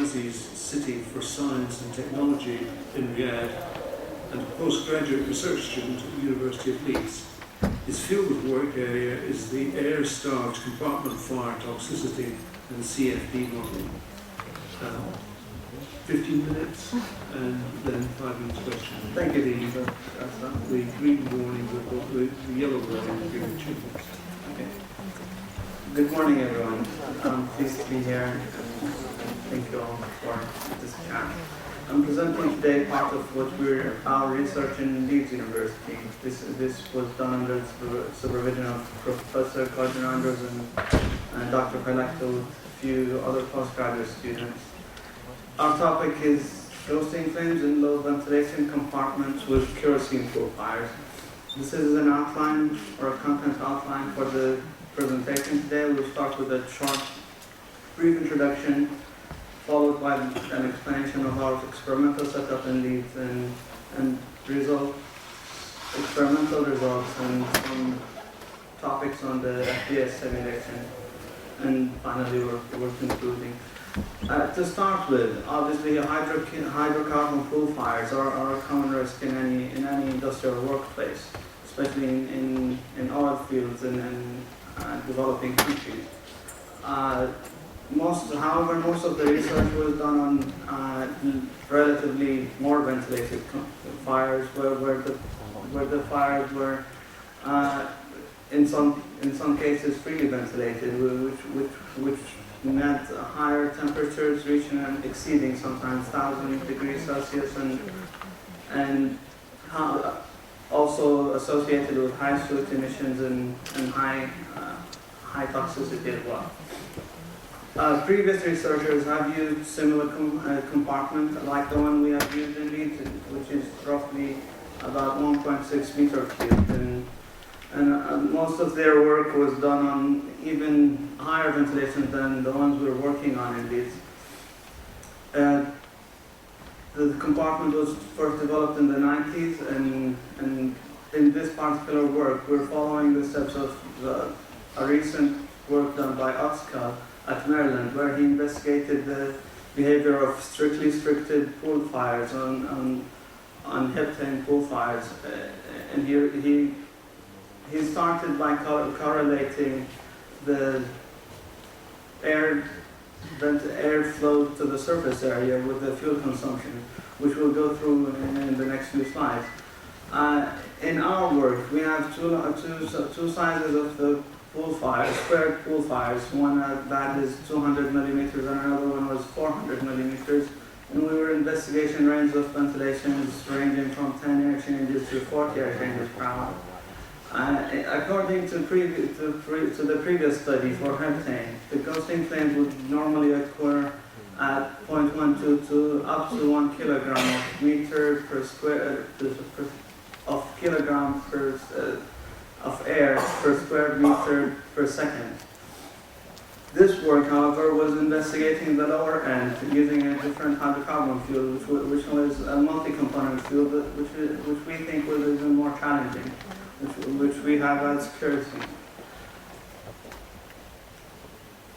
Abdulaziz City for Science and Technology in Riyadh and a postgraduate research student at the University of Leeds. His field of work area is the air-starved compartment fire toxicity and CFD modelling. 15 minutes and then 5 minutes questions. Thank you, Dean. The green warning, the yellow warning will give you 2 minutes. Okay. Good morning, everyone. I'm pleased to be here. Thank you all for this chat. I'm presenting today part of our research in Leeds University. This was done under the supervision of Professor Gordon Andrews and Dr. Pellecto, a few other postgraduate students. Our topic is kerosene flames in low ventilation compartments with kerosene pool fires. This is an outline or a content outline for the presentation today. We'll start with a short, brief introduction, followed by an explanation of our experimental setup in Leeds and experimental results and some topics on the FDS simulation. And finally, we're concluding. To start with, obviously, hydrocarbon pool fires are a common risk in any industrial workplace, especially in oil fields and developing countries. However, most of the research was done on relatively more ventilated fires, where the fires were in some cases freely ventilated, which meant higher temperatures reaching and exceeding sometimes 1,000 degrees Celsius and also associated with high soot emissions and high toxicity as well. Previous researchers have used similar compartment like the one we have used in Leeds, which is roughly about 1.6 meter cubed, and most of their work was done on even higher ventilation than the ones we're working on in Leeds. The compartment was first developed in the 90s, and in this particular work, we're following the steps of a recent work done by Otzka at Maryland, where he investigated the behavior of strictly restricted pool fires on heptane pool fires, and he started by correlating the air flow to the surface area with the fuel consumption, which we'll go through in the next few slides. In our work, we have two sizes of the pool fires, squared pool fires. One that is 200 millimeters and another one was 400 millimeters. And we were investigating range of ventilations ranging from 10 air changes to 40 air changes per hour. According to the previous study for heptane, the kerosene flames would normally occur at 0.122 up to 1 kilogram of meter per square of kilogram per of air per square meter per second. This work, however, was investigating the lower end using a different hydrocarbon fuel, which was a multi-component fuel, which we think was even more challenging, which we have as kerosene.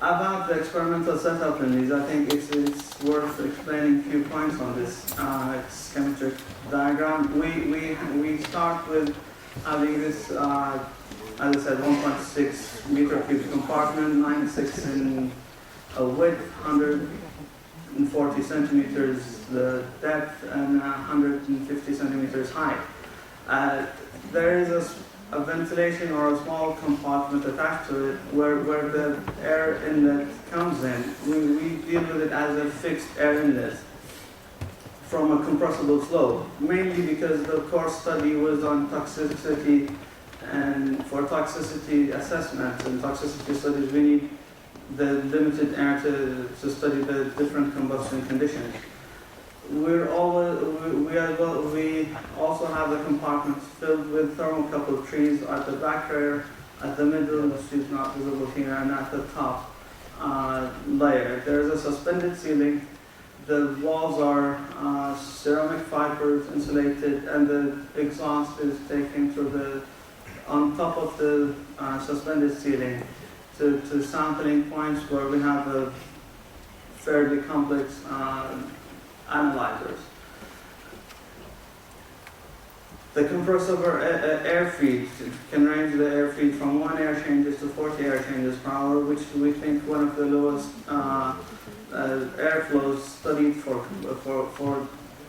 About the experimental setup in these, I think it's worth explaining a few points on this schematic diagram. We start with having this, as I said, 1.6 meter cubed compartment, 96 in width, 140 centimeters the depth, and 150 centimeters height. There is a ventilation or a small compartment attached to it where the air inlet comes in. We deal with it as a fixed air inlet from a compressible flow, mainly because the core study was on toxicity, and for toxicity assessments and toxicity studies we need the limited air to study the different combustion conditions. We also have the compartments filled with thermocouple trees at the back rear, at the middle, which is not visible here, and at the top layer. There is a suspended ceiling. The walls are ceramic fibers insulated, and the exhaust is taken through on top of the suspended ceiling to sampling points where we have a fairly complex analyzers. The compressible air feed can range the air feed from 1 air changes to 40 air changes per hour, which we think one of the lowest airflows studied for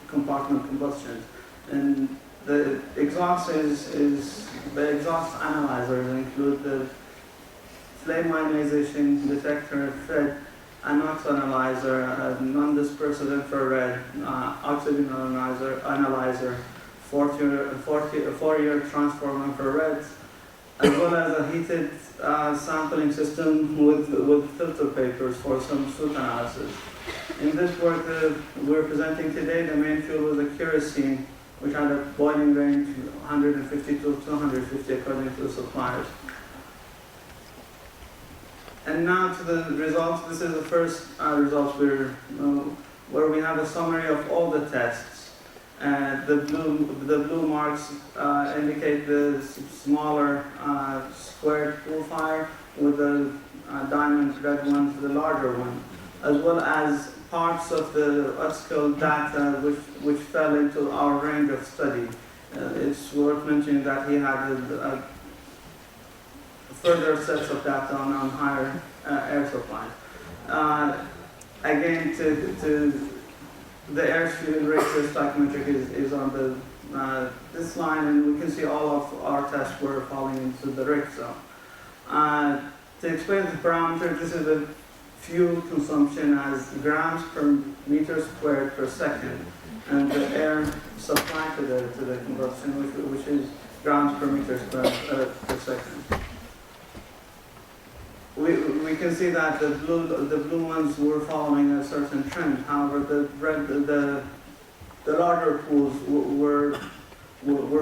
compartment combustion. And the exhaust the exhaust analyzers include the flame ionization detector, FED, a NOx analyzer, a non-dispersive infrared, oxygen analyzer, Fourier transform infrared, as well as a heated sampling system with filter papers for some soot analysis. In this work we're presenting today, the main fuel was a kerosene, which had a boiling range 150 to 250 according to the suppliers. And now to the results. This is the first results where we have a summary of all the tests. The blue marks indicate the smaller squared pool fire, with the diamond red ones the larger one, as well as parts of the upscale data which fell into our range of study. It's worth mentioning that he had a further sets of data on higher air supply. Again, to the air fuel ratio stoichiometric is on the this line, and we can see all of our tests were falling into the Richt zone. To explain the parameter, this is the fuel consumption as grams per meter squared per second, and the air supply to the combustion, which is grams per meter squared per second. We can see that the blue ones were following a certain trend. However, the larger pools were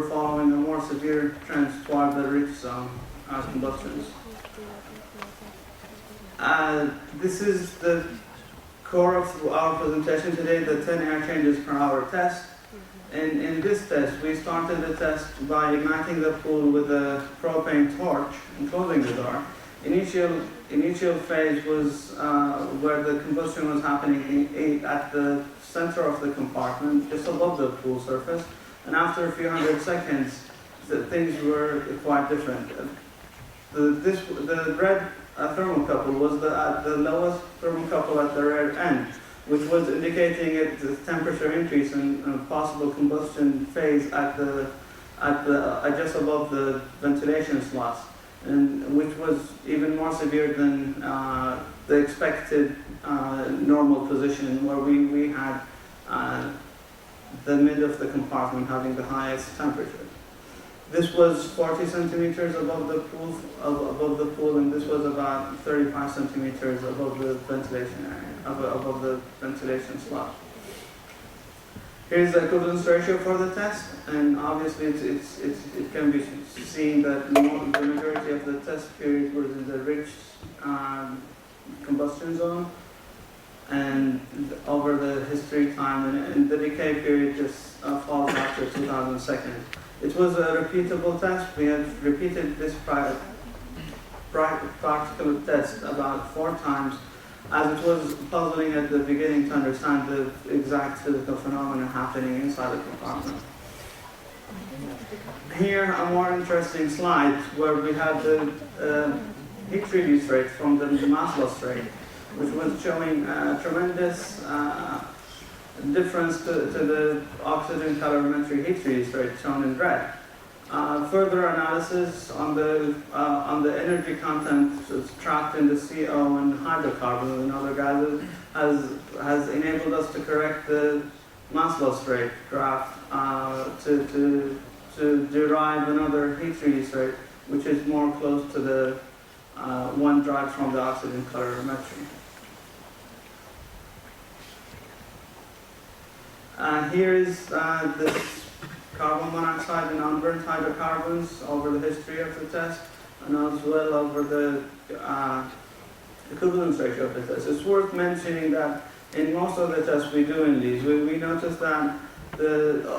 following a more severe trend toward the Richt zone combustions. This is the core of our presentation today, the 10 air changes per hour test. In this test, we started the test by igniting the pool with a propane torch and closing the door. Initial phase was where the combustion was happening at the center of the compartment, just above the pool surface, and after a few hundred seconds, things were quite different. The red thermocouple was the lowest thermocouple at the red end, which was indicating the temperature increase and possible combustion phase at just above the ventilation slots, and which was even more severe than the expected normal position, where we had the mid of the compartment having the highest temperature. This was 40 centimeters above the pool, and this was about 35 centimeters above the ventilation area, above the ventilation slot. Here's the equivalence ratio for the test, and obviously it can be seen that the majority of the test period was in the rich combustion zone, and over the history time, and the decay period just falls after 2,000 seconds. It was a repeatable test. We have repeated this practical test about 4 times, as it was puzzling at the beginning to understand the exact physical phenomena happening inside the compartment. Here, a more interesting slide where we have the heat release rate from the mass loss rate, which was showing a tremendous difference to the oxygen calorimetry heat release rate shown in red. Further analysis on the energy content trapped in the CO and hydrocarbons and other gases has enabled us to correct the mass loss rate graph to derive another heat release rate, which is more close to the one derived from the oxygen calorimetry. Here is this carbon monoxide and unburned hydrocarbons over the history of the test, and as well over the equivalence ratio of the test. It's worth mentioning that in most of the tests we do in these, we notice that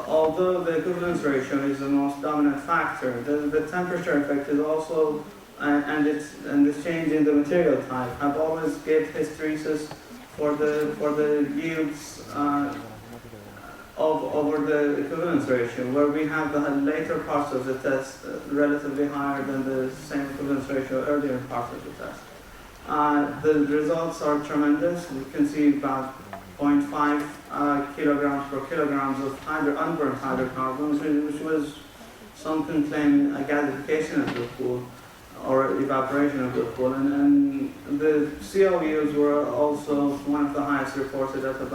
although the equivalence ratio is the most dominant factor, the temperature effect is also, and this change in the material type have always gave hysteresis for the yields over the equivalence ratio, where we have the later parts of the test relatively higher than the same equivalence ratio earlier parts of the test. The results are tremendous. You can see about 0.5 kilograms per kilograms of unburned hydrocarbons, which was some can claim a gasification of the pool or evaporation of the pool. And the CO yields were also one of the highest reported at about